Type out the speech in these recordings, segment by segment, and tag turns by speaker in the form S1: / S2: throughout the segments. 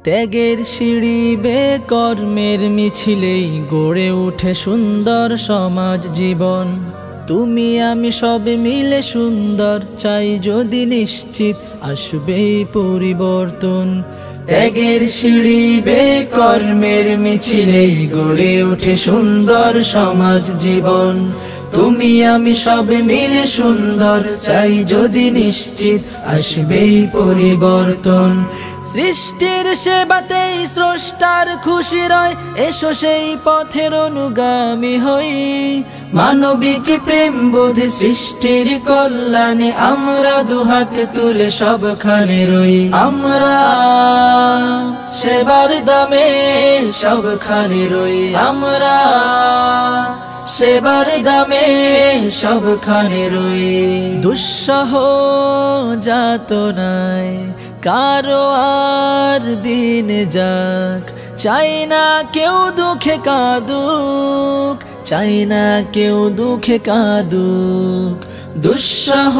S1: ত্যাগের সিঁড়ি বেয়ে কর্মের মিছিলেই গড়ে ওঠে সুন্দর সমাজ জীবন। তুমি আমি সব মিলে সুন্দর চাই যদি নিশ্চিত আসবেই পরিবর্তন। ত্যাগের সিঁড়ি বেয়ে কর্মের মিছিলেই গড়ে ওঠে সুন্দর সমাজ জীবন। তুমি আমি সব মিলে সুন্দর চাই যদি নিশ্চিত আসবেই পরিবর্তন। সৃষ্টির সেবাতেই স্রষ্টার খুশি রয়, এসো সেই পথের অনুগামী হই। মানবিক প্রেম বোধে সৃষ্টির কল্যাণে আমরা দুহাত তুলে সবখানে রই। আমরা সেবার দামে সবখানে রই। আমরা সেবার দামে সবখানে রই। দুঃসহ যাতনায় কারো আর দিন যাক, চাই না কেউ দুঃখে কাঁদুক, চাই না কেউ দুঃখে কাঁদুক। দুঃসহ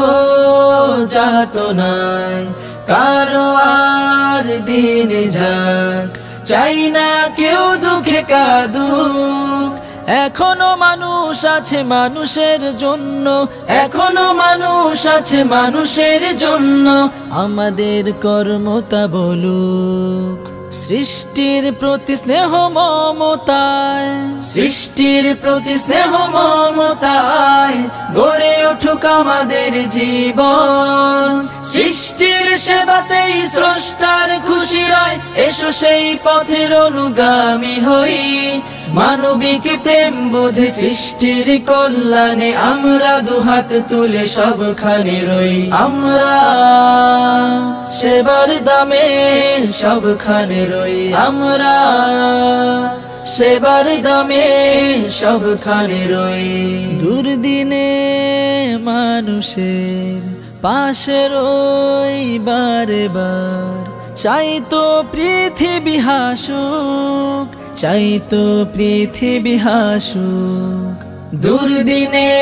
S1: যাতনায় কারো আর দিন যাক, চাই না কেউ দুঃখে কাঁদুক। এখনো মানুষ আছে মানুষের জন্য, এখনো মানুষ আছে মানুষের জন্য, আমাদের কর্মতা বলুক। সৃষ্টির প্রতি স্নেহ মমতায়, সৃষ্টির প্রতি স্নেহ মমতায় গড়ে উঠুক আমাদের জীবন। সৃষ্টির সেবাতেই স্রষ্টার খুশি রয়, এসো সেই পথের অনুগামী হই। মানবিক প্রেম বোধে সৃষ্টির কল্যাণে আমরা দুহাত তুলে সবখানে রই। আমরা সেবার দামে সবখানে রই। আমরা সেবার দামে সবখানে রই। দুর্দিনে মানুষের পাশে রই বারে বার, চাই তো পৃথিবী হাসুক, চাই তো পৃথিবী হাসুক। দুর্দিনে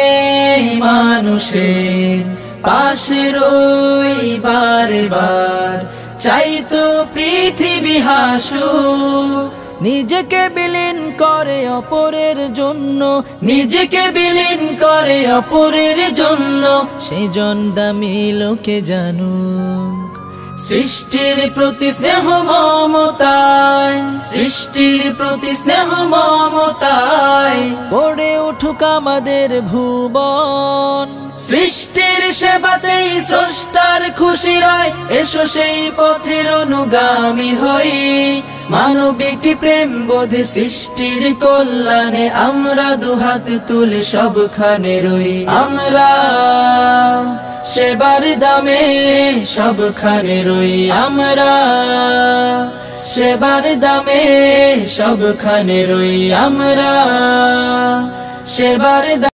S1: মানুষের পাশে রই বারে বার, চাই তো পৃথিবী হাসুক। নিজেকে বিলীন করে অপরের জন্য, নিজেকে বিলীন করে অপরের জন্য, সেই জন দামি লোকে জানুক। সৃষ্টির প্রতি স্নেহ মমতায়, সৃষ্টির প্রতি স্নেহ মমতায় গড়ে উঠুক আমাদের ভুবন। সৃষ্টির সেবাতেই স্রষ্টার খুশি রয়, এসো সেই পথের অনুগামী হই। মানবিক প্রেম বোধে সৃষ্টির কল্যাণে আমরা দুহাত তুলে সবখানে রই। আমরা সেবার দামে সবখানে রই। আমরা সেবার দামে সবখানে রই। আমরা সেবার